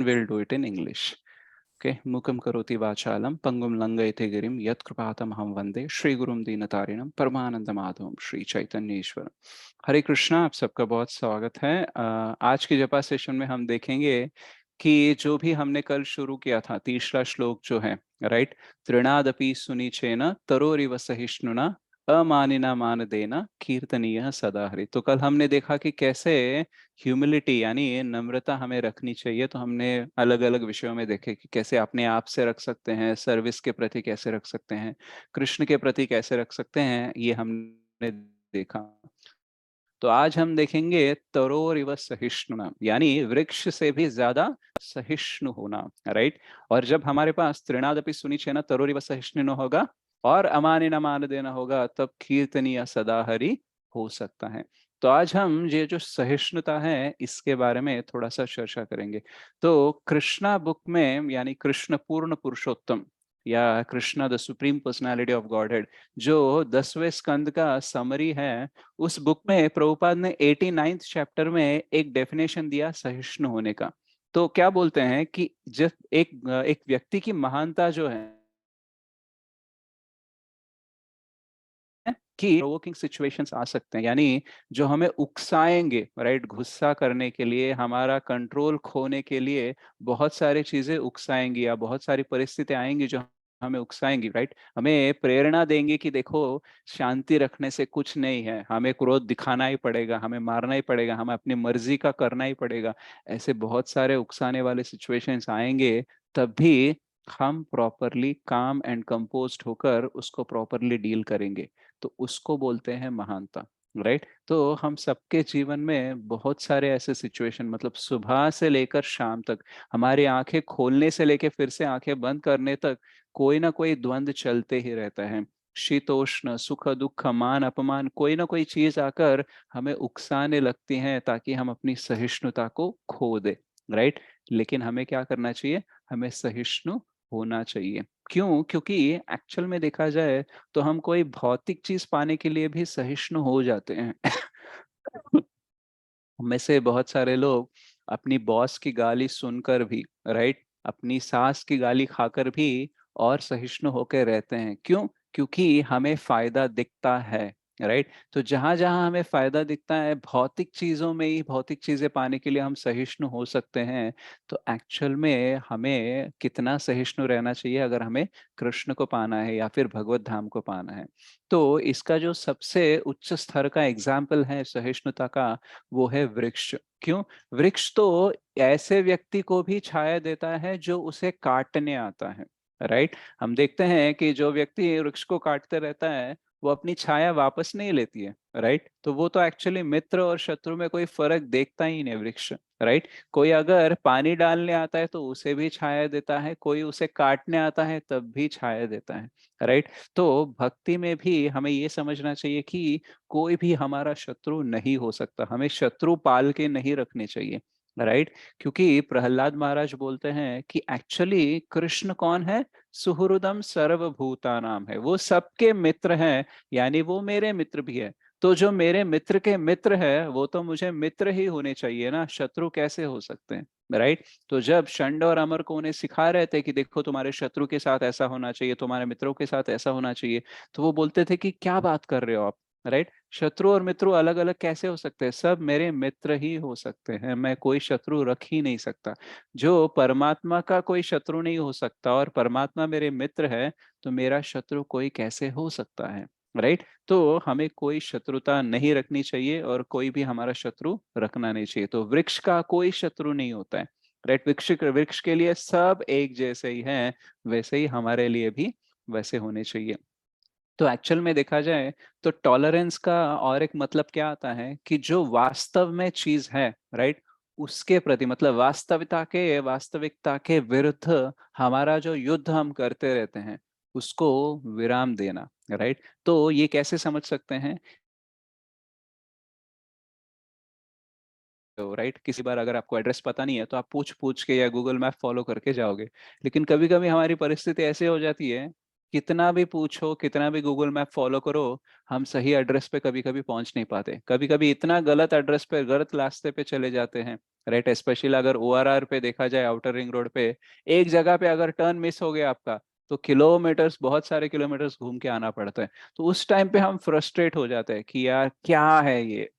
we'll do it in English. Okay, Mukam karoti vachalam, pangum langayate girim, yat kripatam ham vande, Shri Gurum Deenatarinam, Paramananda Madhavam, Shri Chaitanya Ishwaram. हरे कृष्णा, आप सबका बहुत स्वागत है। आज के जपा सेशन में हम देखेंगे कि जो भी हमने कल शुरू किया था, तीसरा श्लोक जो है, राइट, तृणादपि सुनिचेन तरोरिव सहिष्णुना अमानिना मान देना कीर्तनीय सदा हरि। तो कल हमने देखा कि कैसे ह्यूमिलिटी यानी नम्रता हमें रखनी चाहिए। तो हमने अलग अलग विषयों में देखे कि कैसे अपने आप से रख सकते हैं, सर्विस के प्रति कैसे रख सकते हैं, कृष्ण के प्रति कैसे रख सकते हैं, ये हमने देखा। तो आज हम देखेंगे तरोर इव सहिष्णुना, यानी वृक्ष से भी ज्यादा सहिष्णु होना, राइट। और जब हमारे पास तृणादपि सुनिचेन तरोर इव सहिष्णु होगा और अमानिन मान देना होगा, तब कीर्तनीय सदा हरि हो सकता है। तो आज हम ये जो सहिष्णुता है इसके बारे में थोड़ा सा चर्चा करेंगे। तो कृष्णा बुक में, यानी कृष्ण पूर्ण पुरुषोत्तम या Krishna the supreme personality of godhead, जो 10वें स्कंद का समरी है, उस बुक में प्रभुपाद ने 89th चैप्टर में एक डेफिनेशन दिया सहिष्णु होने का। तो क्या बोलते हैं कि जब एक व्यक्ति की महानता जो है कि प्रोवोकिंग सिचुएशंस आ सकते हैं, यानी जो हमें उकसाएंगे, राइट, गुस्सा करने के लिए, हमारा कंट्रोल खोने के लिए बहुत सारी चीजें उकसाएंगी या बहुत सारी परिस्थितियां आएंगी जो हमें उकसाएंगी, राइट, हमें प्रेरणा देंगे कि देखो शांति रखने से कुछ नहीं है, हमें क्रोध दिखाना ही पड़ेगा, हमें मारना ही पड़ेगा, हमें अपनी मर्जी का करना ही पड़ेगा। ऐसे बहुत सारे उकसाने वाले सिचुएशंस आएंगे, तब भी हम प्रॉपरली काम एंड कंपोज्ड होकर उसको प्रॉपरली डील करेंगे, तो उसको बोलते हैं महानता, राइट। तो हम सबके जीवन में बहुत सारे ऐसे सिचुएशन, मतलब सुबह से लेकर शाम तक, हमारी आंखें खोलने से लेकर फिर से आंखें बंद करने तक कोई ना कोई द्वंद चलते ही रहता है। शीतोष्ण, सुख दुख, मान अपमान, कोई ना कोई चीज आकर हमें उकसाने लगती है ताकि हम अपनी सहिष्णुता को खो दे, राइट। लेकिन हमें क्या करना चाहिए? हमें सहिष्णु होना चाहिए। क्यों? क्योंकि एक्चुअल में देखा जाए तो हम कोई भौतिक चीज पाने के लिए भी सहिष्णु हो जाते हैं। में से बहुत सारे लोग अपनी बॉस की गाली सुनकर भी, राइट, अपनी सास की गाली खाकर भी और सहिष्णु होकर रहते हैं। क्यों? क्योंकि हमें फायदा दिखता है, राइट। तो जहां जहां हमें फायदा दिखता है भौतिक चीजों में ही, भौतिक चीजें पाने के लिए हम सहिष्णु हो सकते हैं। तो एक्चुअल में हमें कितना सहिष्णु रहना चाहिए अगर हमें कृष्ण को पाना है या फिर भगवत धाम को पाना है। तो इसका जो सबसे उच्च स्तर का एग्जाम्पल है सहिष्णुता का, वो है वृक्ष। क्यों? वृक्ष तो ऐसे व्यक्ति को भी छाया देता है जो उसे काटने आता है, राइट। हम देखते हैं कि जो व्यक्ति वृक्ष को काटते रहता है वो अपनी छाया वापस नहीं लेती है, राइट। तो वो तो एक्चुअली मित्र और शत्रु में कोई फर्क देखता ही नहीं वृक्ष, राइट। कोई अगर पानी डालने आता है तो उसे भी छाया देता है, कोई उसे काटने आता है तब भी छाया देता है, राइट। तो भक्ति में भी हमें ये समझना चाहिए कि कोई भी हमारा शत्रु नहीं हो सकता, हमें शत्रु पाल के नहीं रखने चाहिए, राइट। क्योंकि प्रहलाद महाराज बोलते हैं कि एक्चुअली कृष्ण कौन है? सुहृदम सर्वभूतानाम है, वो सबके मित्र हैं, यानी वो मेरे मित्र भी है। तो जो मेरे मित्र के मित्र है वो तो मुझे मित्र ही होने चाहिए ना, शत्रु कैसे हो सकते हैं, राइट। तो जब षंड और अमर को उन्हें सिखा रहे थे कि देखो तुम्हारे शत्रु के साथ ऐसा होना चाहिए, तुम्हारे मित्रों के साथ ऐसा होना चाहिए, तो वो बोलते थे कि क्या बात कर रहे हो आप, राइट। शत्रु और मित्र अलग अलग कैसे हो सकते हैं? सब मेरे मित्र ही हो सकते हैं, मैं कोई शत्रु रख ही नहीं सकता। जो परमात्मा का कोई शत्रु नहीं हो सकता और परमात्मा मेरे मित्र है, तो मेरा शत्रु कोई कैसे हो सकता है, राइट। तो हमें कोई शत्रुता नहीं रखनी चाहिए और कोई भी हमारा शत्रु रखना नहीं चाहिए। तो वृक्ष का कोई शत्रु नहीं होता है, राइट। वृक्ष वृक्ष के लिए सब एक जैसे ही हैं, वैसे ही हमारे लिए भी वैसे होने चाहिए। तो एक्चुअल में देखा जाए तो टॉलरेंस का और एक मतलब क्या आता है कि जो वास्तव में चीज है, राइट, उसके प्रति, मतलब वास्तविकता के विरुद्ध हमारा जो युद्ध हम करते रहते हैं उसको विराम देना, राइट। तो ये कैसे समझ सकते हैं? तो राइट, किसी बार अगर आपको एड्रेस पता नहीं है तो आप पूछ पूछ के या गूगल मैप फॉलो करके जाओगे, लेकिन कभी कभी हमारी परिस्थिति ऐसे हो जाती है कितना भी पूछो, कितना भी गूगल मैप फॉलो करो, हम सही एड्रेस पे कभी कभी पहुंच नहीं पाते। कभी कभी इतना गलत एड्रेस पे, गलत रास्ते पे चले जाते हैं, राइट। स्पेशली अगर ओआरआर पे देखा जाए, आउटर रिंग रोड पे, एक जगह पे अगर टर्न मिस हो गया आपका, तो किलोमीटर्स, बहुत सारे किलोमीटर्स घूम के आना पड़ता है। तो उस टाइम पे हम फ्रस्ट्रेट हो जाते हैं कि यार क्या है ये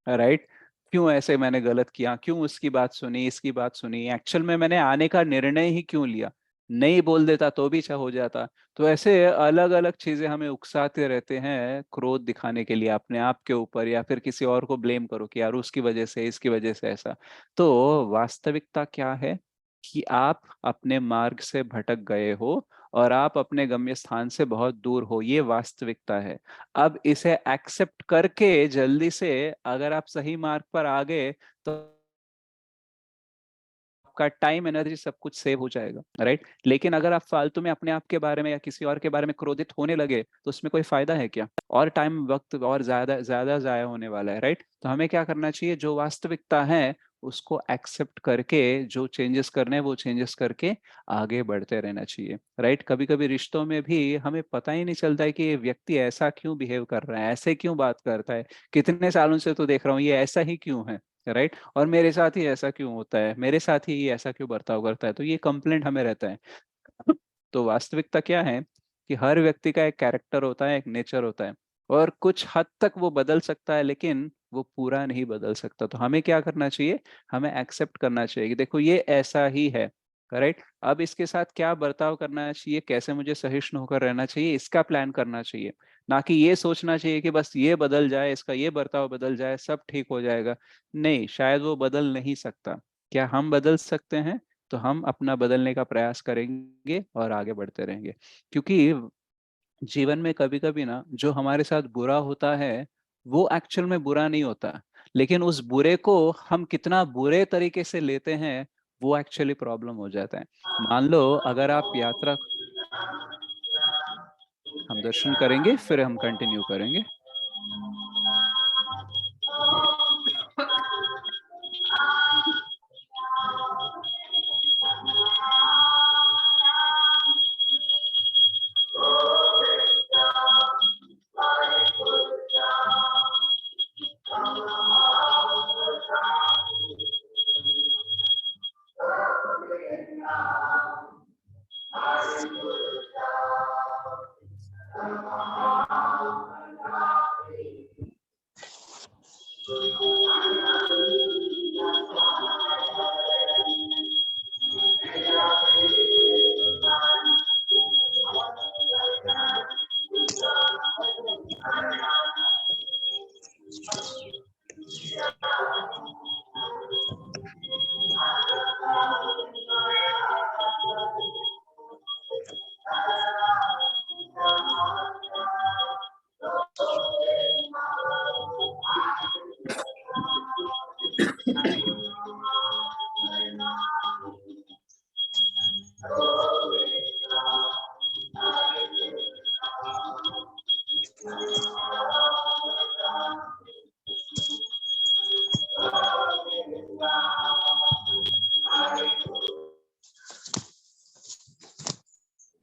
राइट। क्यों ऐसे मैंने गलत किया, क्यों उसकी बात सुनी, इसकी बात सुनी, एक्चुअल में मैंने आने का निर्णय ही क्यों लिया, नहीं बोल देता तो भी अच्छा हो जाता। तो ऐसे अलग अलग चीजें हमें उकसाते रहते हैं, क्रोध दिखाने के लिए अपने आप के ऊपर, या फिर किसी और को ब्लेम करो कि यार उसकी वजह से, इसकी वजह से ऐसा। तो वास्तविकता क्या है कि आप अपने मार्ग से भटक गए हो और आप अपने गम्य स्थान से बहुत दूर हो, ये वास्तविकता है। अब इसे एक्सेप्ट करके जल्दी से अगर आप सही मार्ग पर आ गए, तो आपका टाइम, एनर्जी, सब कुछ सेव हो जाएगा, राइट। लेकिन अगर आप फालतू में अपने आप के बारे में या किसी और के बारे में क्रोधित होने लगे, तो उसमें कोई फायदा है क्या? और टाइम, वक्त और ज्यादा ज्यादा जाया होने वाला है, राइट। तो हमें क्या करना चाहिए, जो वास्तविकता है उसको एक्सेप्ट करके, जो चेंजेस करने हैं वो चेंजेस करके आगे बढ़ते रहना चाहिए, राइट। कभी कभी रिश्तों में भी हमें पता ही नहीं चलता है कि ये व्यक्ति ऐसा क्यों बिहेव कर रहा है, ऐसे क्यों बात करता है, कितने सालों से तो देख रहा हूँ ये ऐसा ही क्यों है, राइट। और मेरे साथ ही ऐसा क्यों होता है, मेरे साथ ही ये ऐसा क्यों बर्ताव करता है, तो ये कंप्लेंट हमें रहता है। तो वास्तविकता क्या है कि हर व्यक्ति का एक कैरेक्टर होता है, एक नेचर होता है, और कुछ हद तक वो बदल सकता है, लेकिन वो पूरा नहीं बदल सकता। तो हमें क्या करना चाहिए, हमें एक्सेप्ट करना चाहिए कि देखो ये ऐसा ही है, करेक्ट। अब इसके साथ क्या बर्ताव करना चाहिए, कैसे मुझे सहिष्णु होकर रहना चाहिए, इसका प्लान करना चाहिए। ना कि ये सोचना चाहिए कि बस ये बदल जाए, इसका ये बर्ताव बदल जाए, सब ठीक हो जाएगा। नहीं, शायद वो बदल नहीं सकता। क्या हम बदल सकते हैं? तो हम अपना बदलने का प्रयास करेंगे और आगे बढ़ते रहेंगे। क्योंकि जीवन में कभी कभी ना जो हमारे साथ बुरा होता है, वो एक्चुअल में बुरा नहीं होता, लेकिन उस बुरे को हम कितना बुरे तरीके से लेते हैं, वो एक्चुअली प्रॉब्लम हो जाता है। मान लो अगर आप यात्रा, हम दर्शन करेंगे फिर हम कंटिन्यू करेंगे।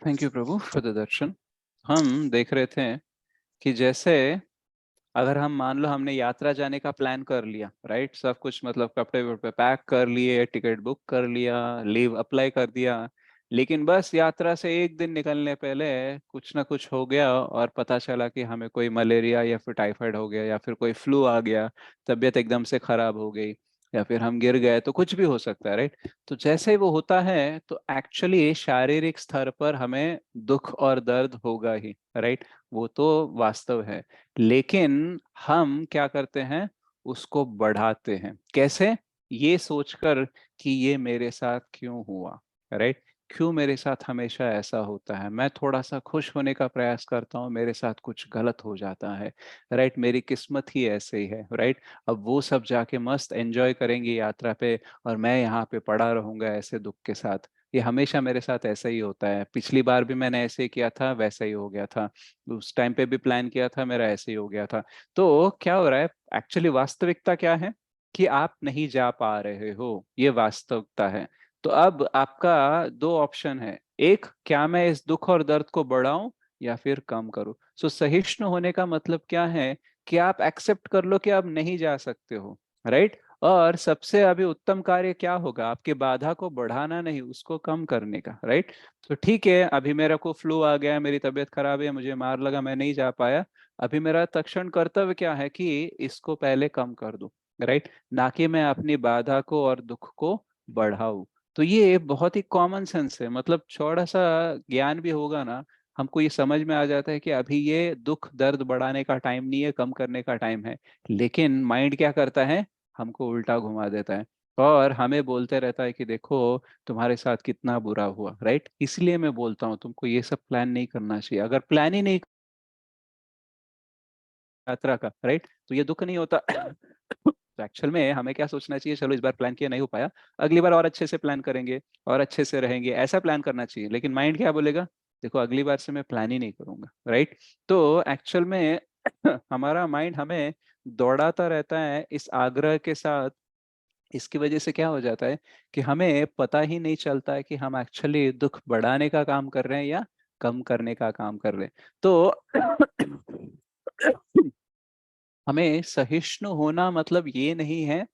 थैंक यू प्रभु फॉर द दर्शन। हम देख रहे थे कि जैसे अगर हम मान लो हमने यात्रा जाने का प्लान कर लिया, राइट, सब कुछ मतलब कपड़े वपड़े पैक कर लिए, टिकट बुक कर लिया, लीव अप्लाई कर दिया, लेकिन बस यात्रा से एक दिन निकलने पहले कुछ ना कुछ हो गया और पता चला कि हमें कोई मलेरिया या फिर टाइफाइड हो गया या फिर कोई फ्लू आ गया, तबीयत एकदम से खराब हो गई, या फिर हम गिर गए, तो कुछ भी हो सकता है, राइट। तो जैसे ही वो होता है तो एक्चुअली शारीरिक स्तर पर हमें दुख और दर्द होगा ही, राइट। वो तो वास्तव है। लेकिन हम क्या करते हैं, उसको बढ़ाते हैं, कैसे? ये सोचकर कि ये मेरे साथ क्यों हुआ, राइट। क्यों मेरे साथ हमेशा ऐसा होता है, मैं थोड़ा सा खुश होने का प्रयास करता हूँ, मेरे साथ कुछ गलत हो जाता है, राइट, मेरी किस्मत ही ऐसे ही है, राइट। अब वो सब जाके मस्त एंजॉय करेंगे यात्रा पे, और मैं यहाँ पे पड़ा रहूंगा ऐसे दुख के साथ। ये हमेशा मेरे साथ ऐसा ही होता है, पिछली बार भी मैंने ऐसे ही किया था, वैसा ही हो गया था, उस टाइम पे भी प्लान किया था, मेरा ऐसे ही हो गया था। तो क्या हो रहा है एक्चुअली, वास्तविकता क्या है कि आप नहीं जा पा रहे हो, ये वास्तविकता है। तो अब आपका दो ऑप्शन है, एक, क्या मैं इस दुख और दर्द को बढ़ाऊं या फिर कम करूं। सो सहिष्णु होने का मतलब क्या है कि आप एक्सेप्ट कर लो कि आप नहीं जा सकते हो, राइट। और सबसे अभी उत्तम कार्य क्या होगा, आपकी बाधा को बढ़ाना नहीं, उसको कम करने का, राइट। तो ठीक है, अभी मेरा को फ्लू आ गया, मेरी तबीयत खराब है, मुझे मार लगा, मैं नहीं जा पाया। अभी मेरा तत्क्षण कर्तव्य क्या है कि इसको पहले कम कर दूं, राइट, ना कि मैं अपनी बाधा को और दुख को बढ़ाऊं। तो ये बहुत ही कॉमन सेंस है, मतलब थोड़ा सा ज्ञान भी होगा ना, हमको ये समझ में आ जाता है कि अभी ये दुख दर्द बढ़ाने का टाइम नहीं है, कम करने का टाइम है। लेकिन माइंड क्या करता है, हमको उल्टा घुमा देता है और हमें बोलते रहता है कि देखो तुम्हारे साथ कितना बुरा हुआ, राइट। इसलिए मैं बोलता हूँ तुमको ये सब प्लान नहीं करना चाहिए। अगर प्लान ही नहीं यात्रा का, राइट, तो ये दुख नहीं होता। तो एक्चुअल में हमें क्या सोचना चाहिए, चलो इस बार प्लान किया नहीं हो पाया, अगली बार और अच्छे से प्लान करेंगे और अच्छे से रहेंगे, ऐसा प्लान करना चाहिए। लेकिन माइंड क्या बोलेगा, देखो अगली बार से मैं प्लान ही नहीं करूंगा, राइट। तो एक्चुअल में हमारा माइंड हमें दौड़ाता रहता है इस आग्रह के साथ। इसकी वजह से क्या हो जाता है कि हमें पता ही नहीं चलता है कि हम एक्चुअली दुख बढ़ाने का काम कर रहे हैं या कम करने का काम कर रहे हैं। तो हमें सहिष्णु होना मतलब ये नहीं है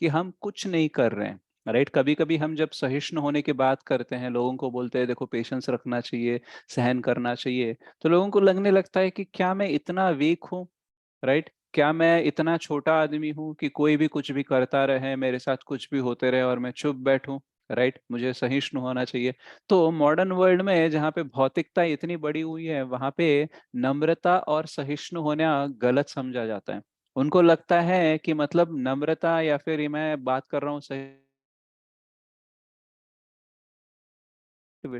कि हम कुछ नहीं कर रहे हैं, राइट। कभी कभी हम जब सहिष्णु होने की बात करते हैं, लोगों को बोलते हैं देखो पेशेंस रखना चाहिए, सहन करना चाहिए, तो लोगों को लगने लगता है कि क्या मैं इतना वीक हूँ, राइट, क्या मैं इतना छोटा आदमी हूँ कि कोई भी कुछ भी करता रहे, मेरे साथ कुछ भी होते रहे और मैं चुप बैठूं, राइट, मुझे सहिष्णु होना चाहिए। तो मॉडर्न वर्ल्ड में जहाँ पे भौतिकता इतनी बड़ी हुई है, वहां पे नम्रता और सहिष्णु होना गलत समझा जाता है। उनको लगता है कि मतलब नम्रता या फिर ये मैं बात कर रहा हूँ सही,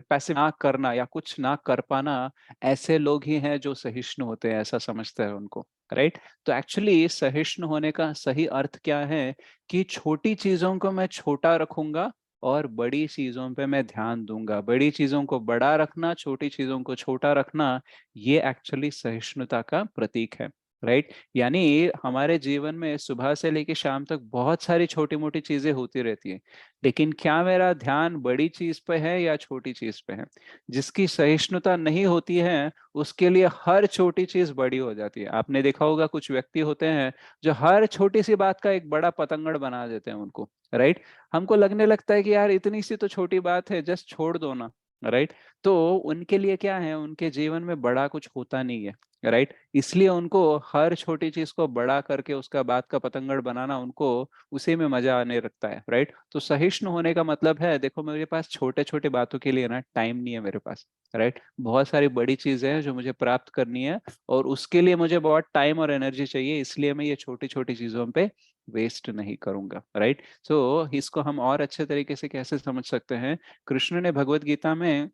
पैसे ना करना या कुछ ना कर पाना, ऐसे लोग ही हैं जो सहिष्णु होते हैं, ऐसा समझते हैं उनको, राइट। तो एक्चुअली सहिष्णु होने का सही अर्थ क्या है कि छोटी चीजों को मैं छोटा रखूंगा और बड़ी चीजों पे मैं ध्यान दूंगा। बड़ी चीजों को बड़ा रखना, छोटी चीजों को छोटा रखना, ये एक्चुअली सहिष्णुता का प्रतीक है, राइट। यानी हमारे जीवन में सुबह से लेकर शाम तक बहुत सारी छोटी मोटी चीजें होती रहती है, लेकिन क्या मेरा ध्यान बड़ी चीज पे है या छोटी चीज पे है। जिसकी सहिष्णुता नहीं होती है, उसके लिए हर छोटी चीज बड़ी हो जाती है। आपने देखा होगा कुछ व्यक्ति होते हैं जो हर छोटी सी बात का एक बड़ा पतंगड़ बना देते हैं उनको, राइट। हमको लगने लगता है कि यार इतनी सी तो छोटी बात है, जस्ट छोड़ दो ना, राइट। तो उनके लिए क्या है, उनके जीवन में बड़ा कुछ होता नहीं है, राइट। इसलिए उनको हर छोटी चीज को बड़ा करके उसका बात का पतंगड़ बनाना, उनको उसी में मजा आने लगता है, राइट। तो सहिष्णु होने का मतलब है, देखो मेरे पास छोटे छोटे बातों के लिए ना टाइम नहीं है मेरे पास, राइट। बहुत सारी बड़ी चीजें हैं जो मुझे प्राप्त करनी है और उसके लिए मुझे बहुत टाइम और एनर्जी चाहिए, इसलिए मैं ये छोटी छोटी चीजों पे वेस्ट नहीं करूंगा, राइट। सो इसको हम और अच्छे तरीके से कैसे समझ सकते हैं, कृष्ण ने भगवत गीता में,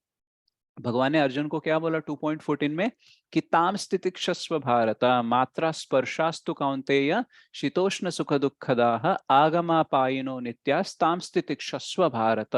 भगवान ने अर्जुन को क्या बोला 2.14 में कि ताम स्थितिक्षस्व भारत मात्रा स्पर्शास्तु कौन्तेय शीतोष्ण सुख दुखदाह आगमापायिनो नित्यास्ताम स्थितिक्षस्व भारत।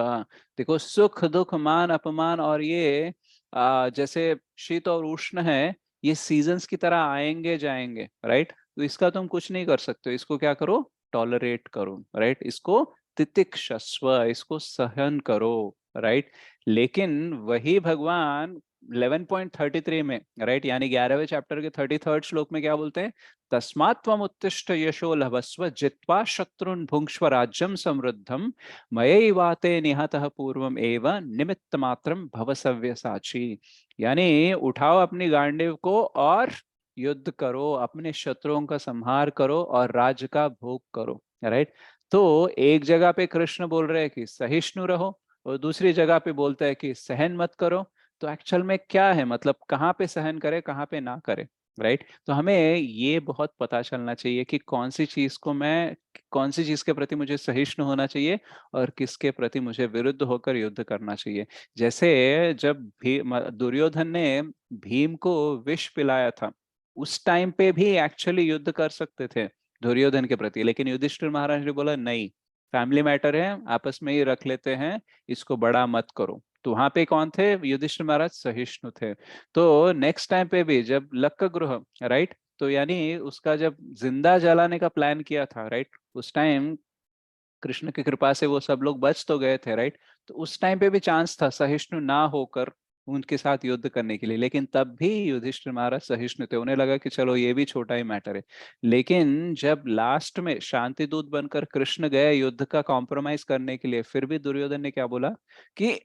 देखो सुख दुख मान अपमान और ये जैसे शीत और उष्ण है, ये सीजन्स की तरह आएंगे जाएंगे, राइट। तो इसका तुम कुछ नहीं कर सकते, इसको क्या करो, टॉलरेट करो, राइट। इसको तितिक्षस्व, इसको सहन करो, राइट। लेकिन वही भगवान 11.33 में, राइट, यानी 11वें चैप्टर के 33rd श्लोक में क्या बोलते हैं, तस्मात् त्वम उत्तिष्ठ यशो लभस्व जित्वा शत्रुन भुंक्ष्व राज्यम समृद्धम मयैवाते निहतः पूर्वम एव निमित्त मात्रम भव सव्यसाची। यानी उठाओ अपनी गांडीव को और युद्ध करो, अपने शत्रुओं का संहार करो और राज्य का भोग करो, राइट। तो एक जगह पे कृष्ण बोल रहे हैं कि सहिष्णु रहो और दूसरी जगह पे बोलता है कि सहन मत करो। तो एक्चुअल में क्या है, मतलब कहाँ पे सहन करे कहाँ पे ना करे, राइट। तो हमें ये बहुत पता चलना चाहिए कि कौन सी चीज को मैं, कौन सी चीज के प्रति मुझे सहिष्णु होना चाहिए और किसके प्रति मुझे विरुद्ध होकर युद्ध करना चाहिए। जैसे जब दुर्योधन ने भीम को विष पिलाया था, उस टाइम पे भी एक्चुअली युद्ध कर सकते थे दुर्योधन के प्रति, लेकिन युधिष्ठिर महाराज ने बोला नहीं, फैमिली मैटर है, आपस में ही रख लेते हैं, इसको बड़ा मत करो। तो वहां पे कौन थे, युधिष्ठिर महाराज सहिष्णु थे। तो नेक्स्ट टाइम पे भी जब लक्क गृह, राइट, तो यानी उसका जब जिंदा जलाने का प्लान किया था, राइट, उस टाइम कृष्ण की कृपा से वो सब लोग बच तो गए थे, राइट। तो उस टाइम पे भी चांस था सहिष्णु ना होकर उनके साथ युद्ध करने के लिए, लेकिन तब भी युधिष्ठिर महाराज सहिष्णु थे। उन्हें लगा कि चलो ये भी छोटा ही मैटर है। लेकिन जब लास्ट में शांति दूत बनकर कृष्ण गए युद्ध का कॉम्प्रोमाइज करने के लिए, फिर भी दुर्योधन ने क्या बोला कि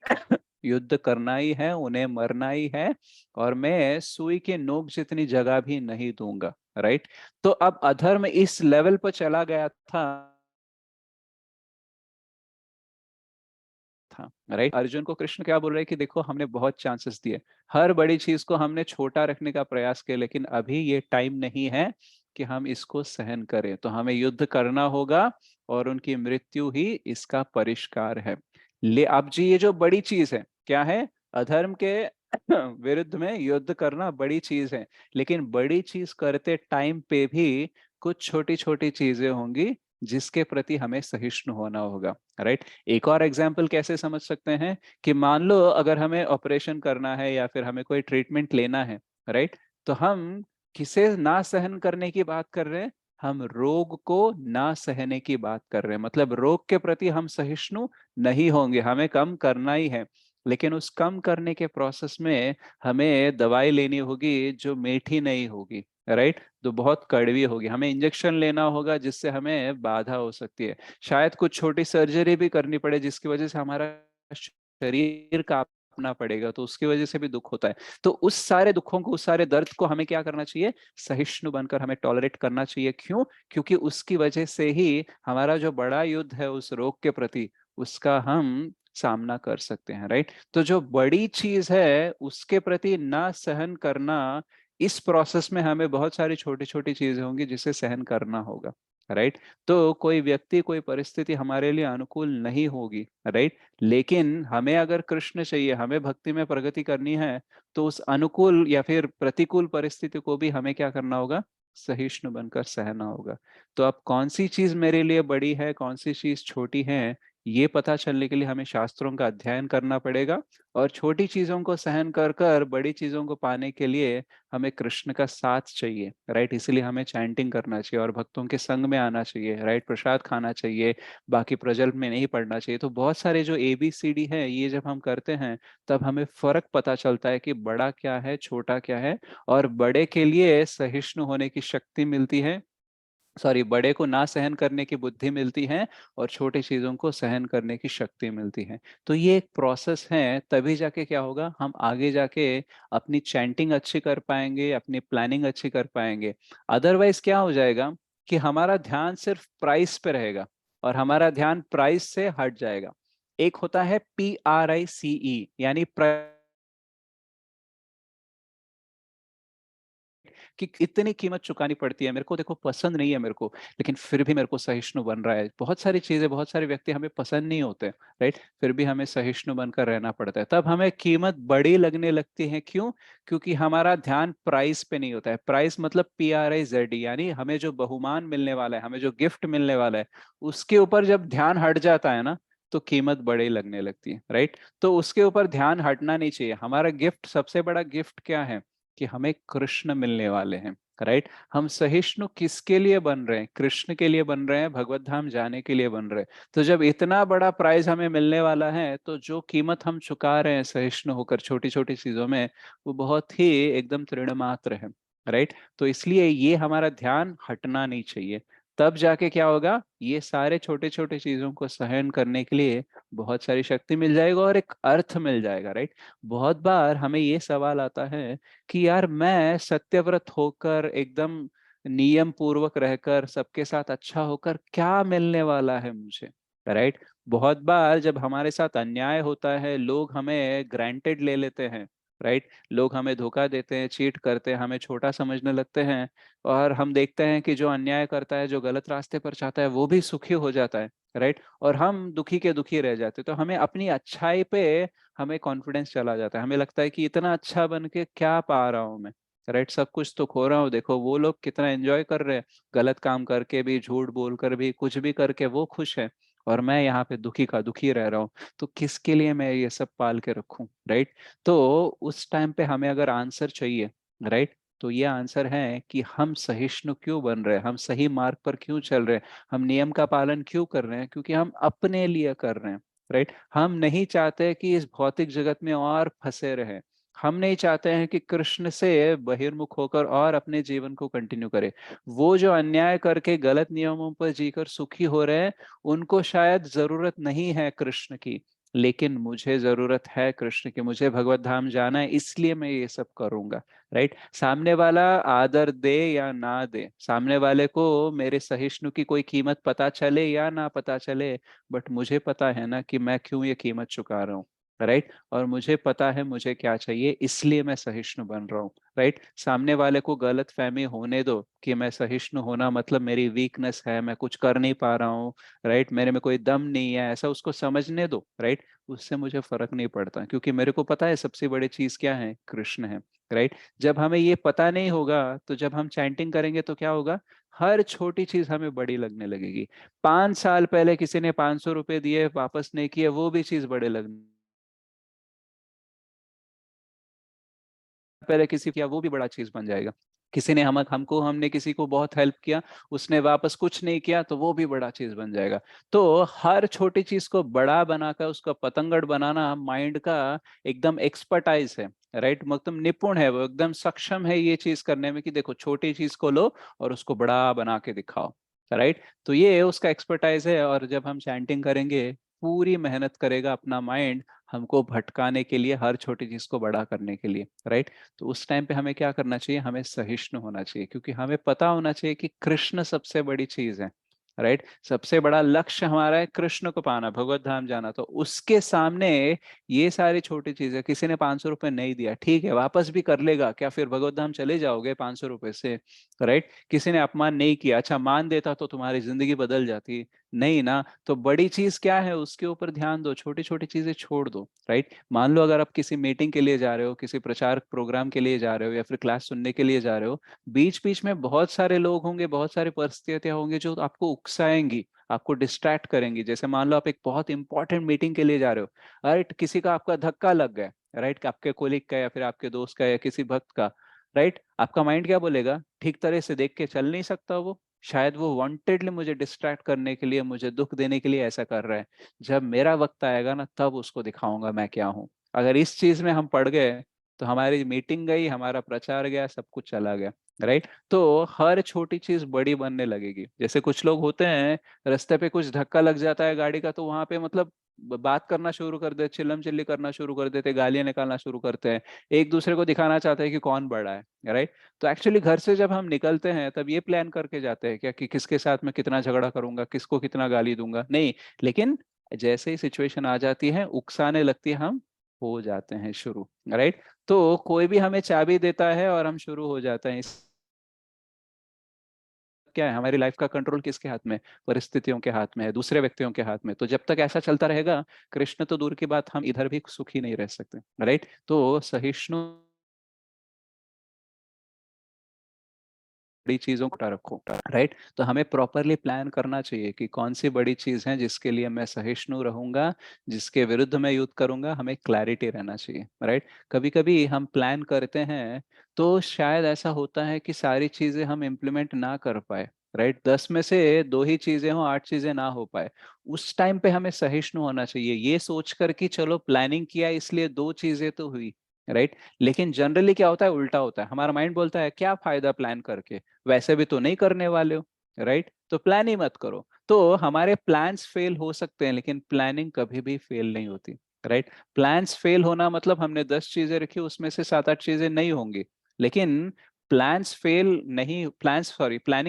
युद्ध करना ही है, उन्हें मरना ही है, और मैं सुई के नोक जितनी जगह भी नहीं दूंगा, राइट। तो अब अधर्म इस लेवल पर चला गया था, राइट। अर्जुन को कृष्ण क्या बोल रहे हैं कि देखो हमने बहुत चांसेस दिए, हर बड़ी चीज को हमने छोटा रखने का प्रयास किया, लेकिन अभी ये टाइम नहीं है कि हम इसको सहन करें, तो हमें युद्ध करना होगा, और उनकी मृत्यु ही इसका परिष्कार है। ले अब जी, ये जो बड़ी चीज है क्या है, अधर्म के विरुद्ध में युद्ध करना बड़ी चीज है। लेकिन बड़ी चीज करते टाइम पे भी कुछ छोटी छोटी चीजें होंगी जिसके प्रति हमें सहिष्णु होना होगा, राइट। एक और एग्जाम्पल कैसे समझ सकते हैं कि मान लो अगर हमें ऑपरेशन करना है या फिर हमें कोई ट्रीटमेंट लेना है, राइट। तो हम किसे ना सहन करने की बात कर रहे हैं, हम रोग को ना सहने की बात कर रहे हैं। मतलब रोग के प्रति हम सहिष्णु नहीं होंगे, हमें कम करना ही है। लेकिन उस कम करने के प्रोसेस में हमें दवाई लेनी होगी जो मीठी नहीं होगी, राइट। तो बहुत कड़वी होगी, हमें इंजेक्शन लेना होगा जिससे हमें बाधा हो सकती है। शायद कुछ छोटी सर्जरी भी करनी पड़े जिसकी वजह से हमारा शरीर कांपना पड़ेगा, तो उसकी वजह से भी दुख होता है। तो उस सारे दुखों को, उस सारे दर्द को हमें क्या करना चाहिए, सहिष्णु बनकर हमें टॉलरेट करना चाहिए। क्यों? क्योंकि उसकी वजह से ही हमारा जो बड़ा युद्ध है उस रोग के प्रति, उसका हम सामना कर सकते हैं, राइट। तो जो बड़ी चीज है उसके प्रति ना सहन करना, इस प्रोसेस में हमें बहुत सारी छोटी छोटी चीजें होंगी जिसे सहन करना होगा, राइट। तो कोई व्यक्ति, कोई परिस्थिति हमारे लिए अनुकूल नहीं होगी, राइट। लेकिन हमें अगर कृष्ण चाहिए, हमें भक्ति में प्रगति करनी है, तो उस अनुकूल या फिर प्रतिकूल परिस्थिति को भी हमें क्या करना होगा, सहिष्णु बनकर सहना होगा। तो अब कौन सी चीज मेरे लिए बड़ी है, कौन सी चीज छोटी है, ये पता चलने के लिए हमें शास्त्रों का अध्ययन करना पड़ेगा। और छोटी चीजों को सहन कर कर बड़ी चीजों को पाने के लिए हमें कृष्ण का साथ चाहिए, राइट। इसलिए हमें चैंटिंग करना चाहिए और भक्तों के संग में आना चाहिए, राइट। प्रसाद खाना चाहिए, बाकी प्रजल्प में नहीं पड़ना चाहिए। तो बहुत सारे जो ABCD है, ये जब हम करते हैं तब हमें फर्क पता चलता है कि बड़ा क्या है, छोटा क्या है। और बड़े के लिए सहिष्णु होने की शक्ति मिलती है, सॉरी, बड़े को ना सहन करने की बुद्धि मिलती है, और छोटी चीजों को सहन करने की शक्ति मिलती है। तो ये एक प्रोसेस है, तभी जाके क्या होगा, हम आगे जाके अपनी चैंटिंग अच्छी कर पाएंगे, अपनी प्लानिंग अच्छी कर पाएंगे। अदरवाइज क्या हो जाएगा कि हमारा ध्यान सिर्फ प्राइस पे रहेगा, और हमारा ध्यान प्राइस से हट जाएगा। एक होता है PRICE, यानी कि इतनी कीमत चुकानी पड़ती है, मेरे को देखो पसंद नहीं है मेरे को, लेकिन फिर भी मेरे को सहिष्णु बन रहा है। बहुत सारी चीजें, बहुत सारे व्यक्ति हमें पसंद नहीं होते, राइट। फिर भी हमें सहिष्णु बनकर रहना पड़ता है, तब हमें कीमत बड़ी लगने लगती है। क्यों? क्योंकि हमारा ध्यान प्राइस पे नहीं होता है। प्राइस मतलब PRIZE, यानी हमें जो बहुमान मिलने वाला है, हमें जो गिफ्ट मिलने वाला है, उसके ऊपर जब ध्यान हट जाता है ना, तो कीमत बड़ी लगने लगती है, राइट। तो उसके ऊपर ध्यान हटना नहीं चाहिए। हमारा गिफ्ट, सबसे बड़ा गिफ्ट क्या है, कि हमें कृष्ण मिलने वाले हैं, राइट। हम सहिष्णु किसके लिए बन रहे हैं, कृष्ण के लिए बन रहे हैं, भगवत धाम जाने के लिए बन रहे हैं। तो जब इतना बड़ा प्राइज हमें मिलने वाला है, तो जो कीमत हम चुका रहे हैं सहिष्णु होकर छोटी छोटी चीजों में, वो बहुत ही एकदम तृण मात्र है, राइट। तो इसलिए ये हमारा ध्यान हटना नहीं चाहिए। तब जाके क्या होगा, ये सारे छोटे छोटे चीजों को सहन करने के लिए बहुत सारी शक्ति मिल जाएगा और एक अर्थ मिल जाएगा, राइट। बहुत बार हमें ये सवाल आता है कि यार मैं सत्यव्रत होकर, एकदम नियम पूर्वक रहकर, सबके साथ अच्छा होकर क्या मिलने वाला है मुझे, राइट। बहुत बार जब हमारे साथ अन्याय होता है, लोग हमें ग्रांटेड ले लेते हैं, राइट। लोग हमें धोखा देते हैं, चीट करते हैं, हमें छोटा समझने लगते हैं। और हम देखते हैं कि जो अन्याय करता है, जो गलत रास्ते पर जाता है, वो भी सुखी हो जाता है, राइट। और हम दुखी के दुखी रह जाते हैं। तो हमें अपनी अच्छाई पे हमें कॉन्फिडेंस चला जाता है, हमें लगता है कि इतना अच्छा बन के क्या पा रहा हूँ मैं, राइट। सब कुछ तो खो रहा हूँ, देखो वो लोग कितना एंजॉय कर रहे हैं, गलत काम करके भी, झूठ बोल कर भी, कुछ भी करके वो खुश है, और मैं यहाँ पे दुखी का दुखी रह रहा हूँ। तो किसके लिए मैं ये सब पाल के रखूं, राइट। तो उस टाइम पे हमें अगर आंसर चाहिए, राइट, तो ये आंसर है कि हम सहिष्णु क्यों बन रहे हैं, हम सही मार्ग पर क्यों चल रहे हैं, हम नियम का पालन क्यों कर रहे हैं, क्योंकि हम अपने लिए कर रहे हैं। राइट, हम नहीं चाहते कि इस भौतिक जगत में और फंसे रहे, हम नहीं चाहते हैं कि कृष्ण से बहिर्मुख होकर और अपने जीवन को कंटिन्यू करें। वो जो अन्याय करके गलत नियमों पर जीकर सुखी हो रहे हैं, उनको शायद जरूरत नहीं है कृष्ण की, लेकिन मुझे जरूरत है कृष्ण की, मुझे भगवत धाम जाना है, इसलिए मैं ये सब करूंगा। राइट, सामने वाला आदर दे या ना दे, सामने वाले को मेरे सहिष्णु की कोई कीमत पता चले या ना पता चले, बट मुझे पता है ना कि मैं क्यों ये कीमत चुका रहा हूँ। राइट, और मुझे पता है मुझे क्या चाहिए, इसलिए मैं सहिष्णु बन रहा हूँ। राइट, सामने वाले को गलत फहमी होने दो कि मैं सहिष्णु होना मतलब मेरी वीकनेस है, मैं कुछ कर नहीं पा रहा हूँ, राइट, मेरे में कोई दम नहीं है, ऐसा उसको समझने दो। राइट, उससे मुझे फर्क नहीं पड़ता, क्योंकि मेरे को पता है सबसे बड़ी चीज क्या है, कृष्ण है। राइट, जब हमें ये पता नहीं होगा तो जब हम चैंटिंग करेंगे तो क्या होगा, हर छोटी चीज हमें बड़ी लगने लगेगी। 5 साल पहले किसी ने 500 रुपए दिए वापस नहीं किए, वो भी चीज बड़े लगने, पहले किसी किया वो भी बड़ा चीज बन जाएगा। किसी ने हमको हमने किसी को बहुत हेल्प किया, उसने वापस कुछ नहीं किया, तो वो भी बड़ा चीज बन जाएगा। तो हर छोटी चीज को बड़ा बनाकर उसका पतंगड़ बनाना माइंड का एकदम एक्सपर्टाइज है। राइट, मतलब निपुण है वो, एकदम सक्षम है ये चीज करने में कि देखो छोटी चीज को लो और उसको बड़ा बना के दिखाओ। राइट, तो ये उसका एक्सपर्टाइज है, और जब हम चैंटिंग करेंगे पूरी मेहनत करेगा अपना माइंड हमको भटकाने के लिए, हर छोटी चीज को बड़ा करने के लिए। राइट, तो उस टाइम पे हमें क्या करना चाहिए, हमें सहिष्णु होना चाहिए, क्योंकि हमें पता होना चाहिए कि कृष्ण सबसे बड़ी चीज है। राइट, सबसे बड़ा लक्ष्य हमारा है कृष्ण को पाना, भगवत धाम जाना, तो उसके सामने ये सारी छोटी चीजें, किसी ने 500 रुपये नहीं दिया, ठीक है, वापस भी कर लेगा, क्या फिर भगवत धाम चले जाओगे 500 रुपये से? राइट, किसी ने अपमान नहीं किया, अच्छा मान देता तो तुम्हारी जिंदगी बदल जाती, नहीं ना, तो बड़ी चीज क्या है उसके ऊपर ध्यान दो, छोटी छोटी चीजें छोड़ दो। राइट, मान लो अगर आप किसी मीटिंग के लिए जा रहे हो, किसी प्रचार प्रोग्राम के लिए जा रहे हो, या फिर क्लास सुनने के लिए जा रहे हो, बीच बीच में बहुत सारे लोग होंगे, बहुत सारी परिस्थितियां होंगी जो आपको उकसाएंगी, आपको डिस्ट्रैक्ट करेंगी। जैसे मान लो आप एक बहुत इंपॉर्टेंट मीटिंग के लिए जा रहे हो, राइट, किसी का आपका धक्का लग गया, राइट, आपके कोलिग का या फिर आपके दोस्त का या किसी भक्त का, राइट, आपका माइंड क्या बोलेगा, ठीक तरह से देख के चल नहीं सकता वो, शायद वो वांटेडली मुझे डिस्ट्रैक्ट करने के लिए, मुझे दुख देने के लिए ऐसा कर रहा है, जब मेरा वक्त आएगा ना तब उसको दिखाऊंगा मैं क्या हूँ। अगर इस चीज में हम पड़ गए तो हमारी मीटिंग गई, हमारा प्रचार गया, सब कुछ चला गया। राइट, तो हर छोटी चीज बड़ी बनने लगेगी। जैसे कुछ लोग होते हैं, रास्ते पे कुछ धक्का लग जाता है गाड़ी का, तो वहां पे मतलब बात करना शुरू कर देते, चिल्लम चिल्ली करना शुरू कर देते, गालियां निकालना शुरू करते हैं, एक दूसरे को दिखाना चाहते हैं कि कौन बड़ा है। राइट, तो एक्चुअली घर से जब हम निकलते हैं तब ये प्लान करके जाते हैं क्या कि किसके साथ मैं कितना झगड़ा करूंगा, किसको कितना गाली दूंगा, नहीं, लेकिन जैसे ही सिचुएशन आ जाती है उकसाने लगती है, हम हो जाते हैं शुरू। राइट, तो कोई भी हमें चाबी देता है और हम शुरू हो जाते हैं। इस क्या है, हमारी लाइफ का कंट्रोल किसके हाथ में है? परिस्थितियों के हाथ में है, दूसरे व्यक्तियों के हाथ में। तो जब तक ऐसा चलता रहेगा, कृष्ण तो दूर की बात, हम इधर भी सुखी नहीं रह सकते। राइट, तो सहिष्णु बड़ी चीजों को उठा रखो। राइट, तो हमें प्रॉपरली प्लान करना चाहिए कि कौन सी बड़ी चीज है जिसके लिए मैं सहिष्णु रहूंगा, जिसके विरुद्ध मैं युद्ध करूंगा, हमें क्लैरिटी रहना चाहिए। राइट, कभी कभी हम प्लान करते हैं तो शायद ऐसा होता है कि सारी चीजें हम इम्प्लीमेंट ना कर पाए। राइट, 10 में से 2 ही चीजें हो, 8 चीजें ना हो पाए, उस टाइम पे हमें सहिष्णु होना चाहिए, ये सोचकर कि चलो प्लानिंग किया इसलिए 2 चीजें तो हुई। राइट, लेकिन जनरली क्या होता है, उल्टा होता है, हमारा माइंड बोलता है क्या फायदा प्लान करके, वैसे भी तो नहीं करने वाले हो। राइट, तो प्लान ही मत करो। तो हमारे प्लान्स फेल हो सकते हैं, लेकिन प्लानिंग कभी भी फेल नहीं होती। राइट, प्लान्स फेल होना मतलब हमने 10 चीजें रखी, उसमें से 7-8 चीजें नहीं होंगी, लेकिन प्लानिंग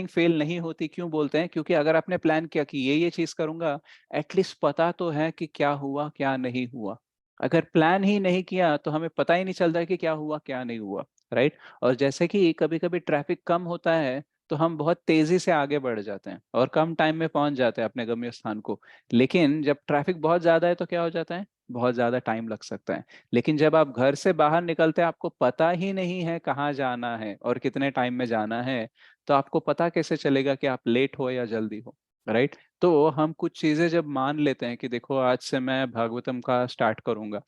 फेल नहीं होती। क्यों बोलते हैं, क्योंकि अगर आपने प्लान किया कि ये चीज करूंगा, एटलीस्ट पता तो है कि क्या हुआ क्या नहीं हुआ। अगर प्लान ही नहीं किया तो हमें पता ही नहीं चलता है कि क्या हुआ क्या नहीं हुआ। राइट, और जैसे कि कभी कभी ट्रैफिक कम होता है तो हम बहुत तेजी से आगे बढ़ जाते हैं और कम टाइम में पहुंच जाते हैं अपने गम्य स्थान को। लेकिन जब ट्रैफिक बहुत ज्यादा है तो क्या हो जाता है, बहुत ज्यादा टाइम लग सकता है। लेकिन जब आप घर से बाहर निकलते हैं, आपको पता ही नहीं है कहाँ जाना है और कितने टाइम में जाना है, तो आपको पता कैसे चलेगा कि आप लेट हो या जल्दी हो। राइट, तो हम कुछ चीजें जब मान लेते हैं कि देखो आज से मैं भागवतम का स्टार्ट करूंगा,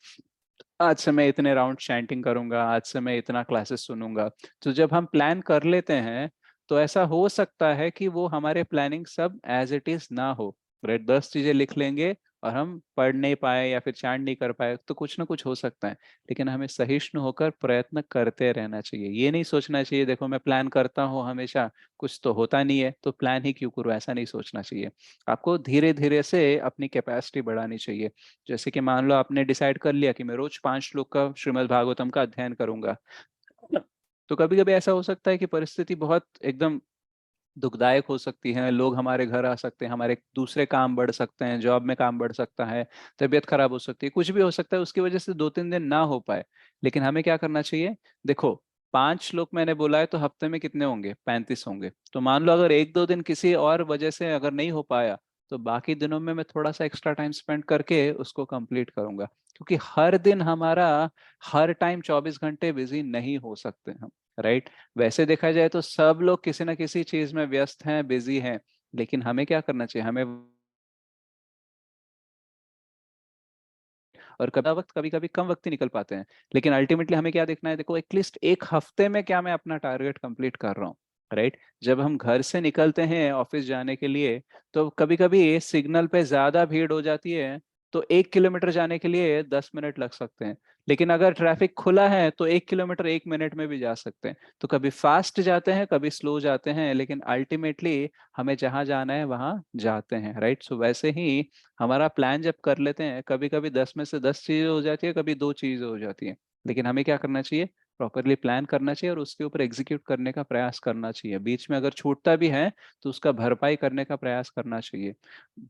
आज से मैं इतने राउंड चैंटिंग करूंगा, आज से मैं इतना क्लासेस सुनूंगा। तो जब हम प्लान कर लेते हैं तो ऐसा हो सकता है कि वो हमारे प्लानिंग सब एज इट इज ना हो, राइट। 10 चीजें लिख लेंगे और हम पढ़ नहीं पाए या फिर चैंट नहीं कर पाए तो कुछ ना कुछ हो सकता है। लेकिन हमें सहिष्णु होकर प्रयत्न करते रहना चाहिए। ये नहीं सोचना चाहिए देखो मैं प्लान करता हूँ हमेशा, कुछ तो होता नहीं है तो प्लान ही क्यों करूँ, ऐसा नहीं सोचना चाहिए। आपको धीरे धीरे से अपनी कैपेसिटी बढ़ानी चाहिए। जैसे कि मान लो आपने डिसाइड कर लिया कि मैं रोज 5 श्लोक का श्रीमद् भागवतम का अध्ययन करूंगा, तो कभी कभी ऐसा हो सकता है कि परिस्थिति बहुत एकदम दुखदायक हो सकती है, लोग हमारे घर आ सकते हैं, हमारे दूसरे काम बढ़ सकते हैं, जॉब में काम बढ़ सकता है, तबीयत खराब हो सकती है, कुछ भी हो सकता है, उसकी वजह से 2-3 दिन ना हो पाए। लेकिन हमें क्या करना चाहिए, देखो 5 श्लोक मैंने बोला है तो हफ्ते में कितने होंगे, 35 होंगे। तो मान लो अगर 1-2 दिन किसी और वजह से अगर नहीं हो पाया तो बाकी दिनों में मैं थोड़ा सा एक्स्ट्रा टाइम स्पेंड करके उसको कंप्लीट करूंगा। क्योंकि हर दिन हमारा हर टाइम 24 घंटे बिजी नहीं हो सकते हम, राइट। वैसे देखा जाए तो सब लोग किसी ना किसी चीज में व्यस्त हैं, बिजी हैं। लेकिन हमें क्या करना चाहिए, हमें और कभी वक्त कभी कभी कम वक्त ही निकल पाते हैं। लेकिन अल्टीमेटली हमें क्या देखना है, देखो एटलीस्ट एक हफ्ते में क्या मैं अपना टारगेट कंप्लीट कर रहा हूँ, राइट। जब हम घर से निकलते हैं ऑफिस जाने के लिए तो कभी कभी सिग्नल पे ज्यादा भीड़ हो जाती है, तो 1 किलोमीटर जाने के लिए 10 मिनट लग सकते हैं। लेकिन अगर ट्रैफिक खुला है तो 1 किलोमीटर 1 मिनट में भी जा सकते हैं। तो कभी फास्ट जाते हैं कभी स्लो जाते हैं, लेकिन अल्टीमेटली हमें जहां जाना है वहां जाते हैं, राइट। सो वैसे ही हमारा प्लान जब कर लेते हैं कभी कभी 10 में से 10 चीजें हो जाती है, कभी 2 चीजें हो जाती है। लेकिन हमें क्या करना चाहिए, प्रॉपरली प्लान करना चाहिए और उसके ऊपर एग्जीक्यूट करने का प्रयास करना चाहिए। बीच में अगर छूटता भी है तो उसका भरपाई करने का प्रयास करना चाहिए।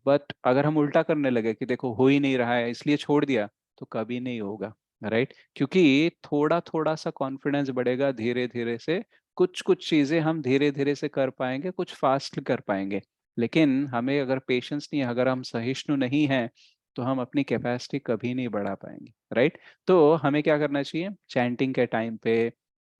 बट अगर हम उल्टा करने लगे कि देखो हो ही नहीं रहा है इसलिए छोड़ दिया, तो कभी नहीं होगा, राइट। क्योंकि थोड़ा थोड़ा सा कॉन्फिडेंस बढ़ेगा धीरे धीरे से, कुछ कुछ चीजें हम धीरे धीरे से कर पाएंगे, कुछ फास्ट कर पाएंगे। लेकिन हमें अगर पेशेंस नहीं है, अगर हम सहिष्णु नहीं हैं, तो हम अपनी कैपेसिटी कभी नहीं बढ़ा पाएंगे, राइट। तो हमें क्या करना चाहिए, चैंटिंग के टाइम पे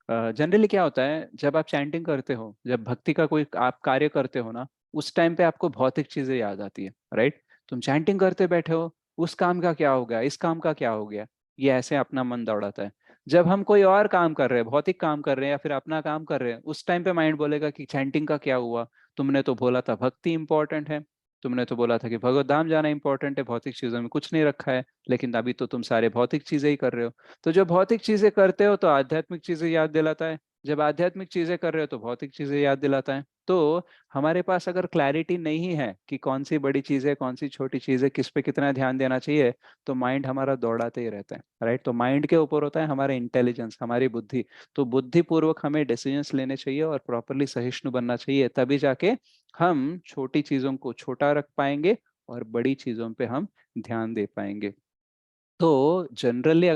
जनरली क्या होता है, जब आप चैंटिंग करते हो, जब भक्ति का कोई आप कार्य करते हो ना, उस टाइम पे आपको भौतिक चीजें याद आती है, राइट। तुम चैंटिंग करते बैठे हो, उस काम का क्या हो गया, इस काम का क्या हो गया, ये ऐसे अपना मन दौड़ाता है। जब हम कोई और काम कर रहे हैं, भौतिक काम कर रहे हैं या फिर अपना काम कर रहे हैं, उस टाइम पे माइंड बोलेगा कि चैंटिंग का क्या हुआ, तुमने तो बोला था भक्ति इंपॉर्टेंट है, तुमने तो बोला था कि भगवत धाम जाना इंपॉर्टेंट है, भौतिक चीजों में कुछ नहीं रखा है, लेकिन अभी तो तुम सारे भौतिक चीजें ही कर रहे हो। तो जब भौतिक चीजें करते हो तो आध्यात्मिक चीजें याद दिलाता है, जब आध्यात्मिक चीजें कर रहे हो तो भौतिक चीजें याद दिलाता है। तो हमारे पास अगर क्लैरिटी नहीं है कि कौन सी बड़ी चीज है कौन सी छोटी चीज है, किस पे कितना ध्यान देना चाहिए, तो माइंड हमारा दौड़ाते ही रहता है, राइट। तो माइंड के ऊपर होता है हमारा इंटेलिजेंस, हमारी बुद्धि। तो बुद्धिपूर्वक हमें डिसीजंस लेने चाहिए और प्रॉपरली सहिष्णु बनना चाहिए, तभी जाके हम छोटी चीजों को छोटा रख पाएंगे और बड़ी चीजों पे हम ध्यान दे पाएंगे। तो जनरली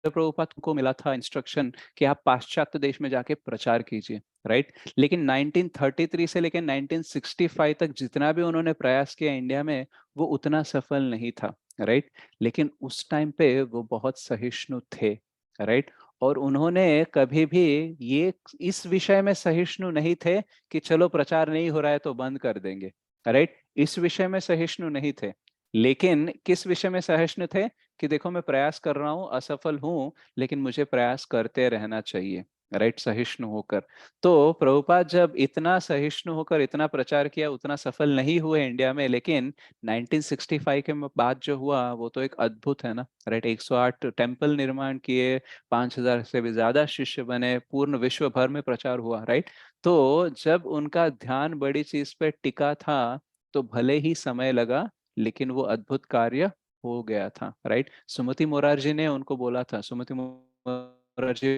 प्रभुपाद को मिला था इंस्ट्रक्शन कि आप पाश्चात्य देश में जाके प्रचार कीजिए, राइट। लेकिन 1933 से लेकर 1965 तक जितना भी उन्होंने प्रयास किया इंडिया में, वो उतना सफल नहीं था, राइट। लेकिन उस टाइम पे वो बहुत सहिष्णु थे, राइट। और उन्होंने कभी भी ये इस विषय में सहिष्णु नहीं थे कि चलो प्रचार नहीं हो रहा है तो बंद कर देंगे, राइट। इस विषय में सहिष्णु नहीं थे। लेकिन किस विषय में सहिष्णु थे, कि देखो मैं प्रयास कर रहा हूँ, असफल हूँ, लेकिन मुझे प्रयास करते रहना चाहिए, राइट, सहिष्णु होकर। तो प्रभुपाद जब इतना सहिष्णु होकर इतना प्रचार किया, उतना सफल नहीं हुए इंडिया में, लेकिन 1965 के बाद जो हुआ वो तो एक अद्भुत है ना, राइट। 108 टेम्पल निर्माण किए, 5000 से भी ज्यादा शिष्य बने, पूर्ण विश्व भर में प्रचार हुआ, राइट। तो जब उनका ध्यान बड़ी चीज पे टिका था तो भले ही समय लगा, लेकिन वो अद्भुत कार्य हो गया था, राइट। सुमति मोरारजी ने उनको बोला था, सुमति मोरारजी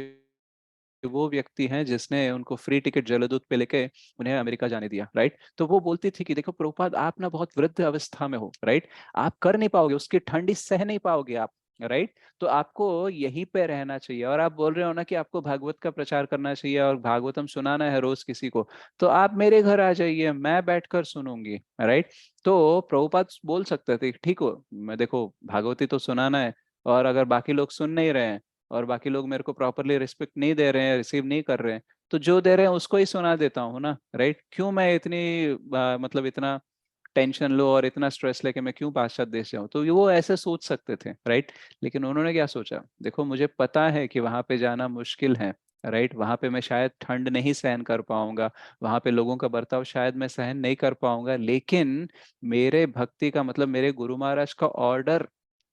वो व्यक्ति हैं जिसने उनको फ्री टिकट जलदूत पे लेके उन्हें अमेरिका जाने दिया, राइट। तो वो बोलती थी कि देखो प्रभुपाद आप ना बहुत वृद्ध अवस्था में हो, राइट, आप कर नहीं पाओगे, उसकी ठंडी सह नहीं पाओगे आप, राइट। तो आपको यहीं पे रहना चाहिए। और आप बोल रहे हो ना कि आपको भागवत का प्रचार करना चाहिए और भागवतम सुनाना है रोज किसी को, तो आप मेरे घर आ जाइए, मैं बैठकर सुनूंगी, राइट। तो प्रभुपाद बोल सकते थे ठीक हो, मैं देखो भागवती तो सुनाना है, और अगर बाकी लोग सुन नहीं रहे हैं और बाकी लोग मेरे को प्रॉपरली रिस्पेक्ट नहीं दे रहे हैं, रिसीव नहीं कर रहे हैं, तो जो दे रहे हैं उसको ही सुना देता हूँ ना, राइट। क्यों मैं इतनी मतलब इतना टेंशन लो और इतना स्ट्रेस लेके मैं क्यों पाश्चात्य देश जाऊं। तो वो ऐसे सोच सकते थे, राइट। लेकिन उन्होंने क्या सोचा, देखो मुझे पता है कि वहां पे जाना मुश्किल है, राइट। वहां पे मैं शायद ठंड नहीं सहन कर पाऊंगा, वहां पे लोगों का बर्ताव शायद मैं सहन नहीं कर पाऊंगा, लेकिन मेरे भक्ति का मतलब मेरे गुरु महाराज का ऑर्डर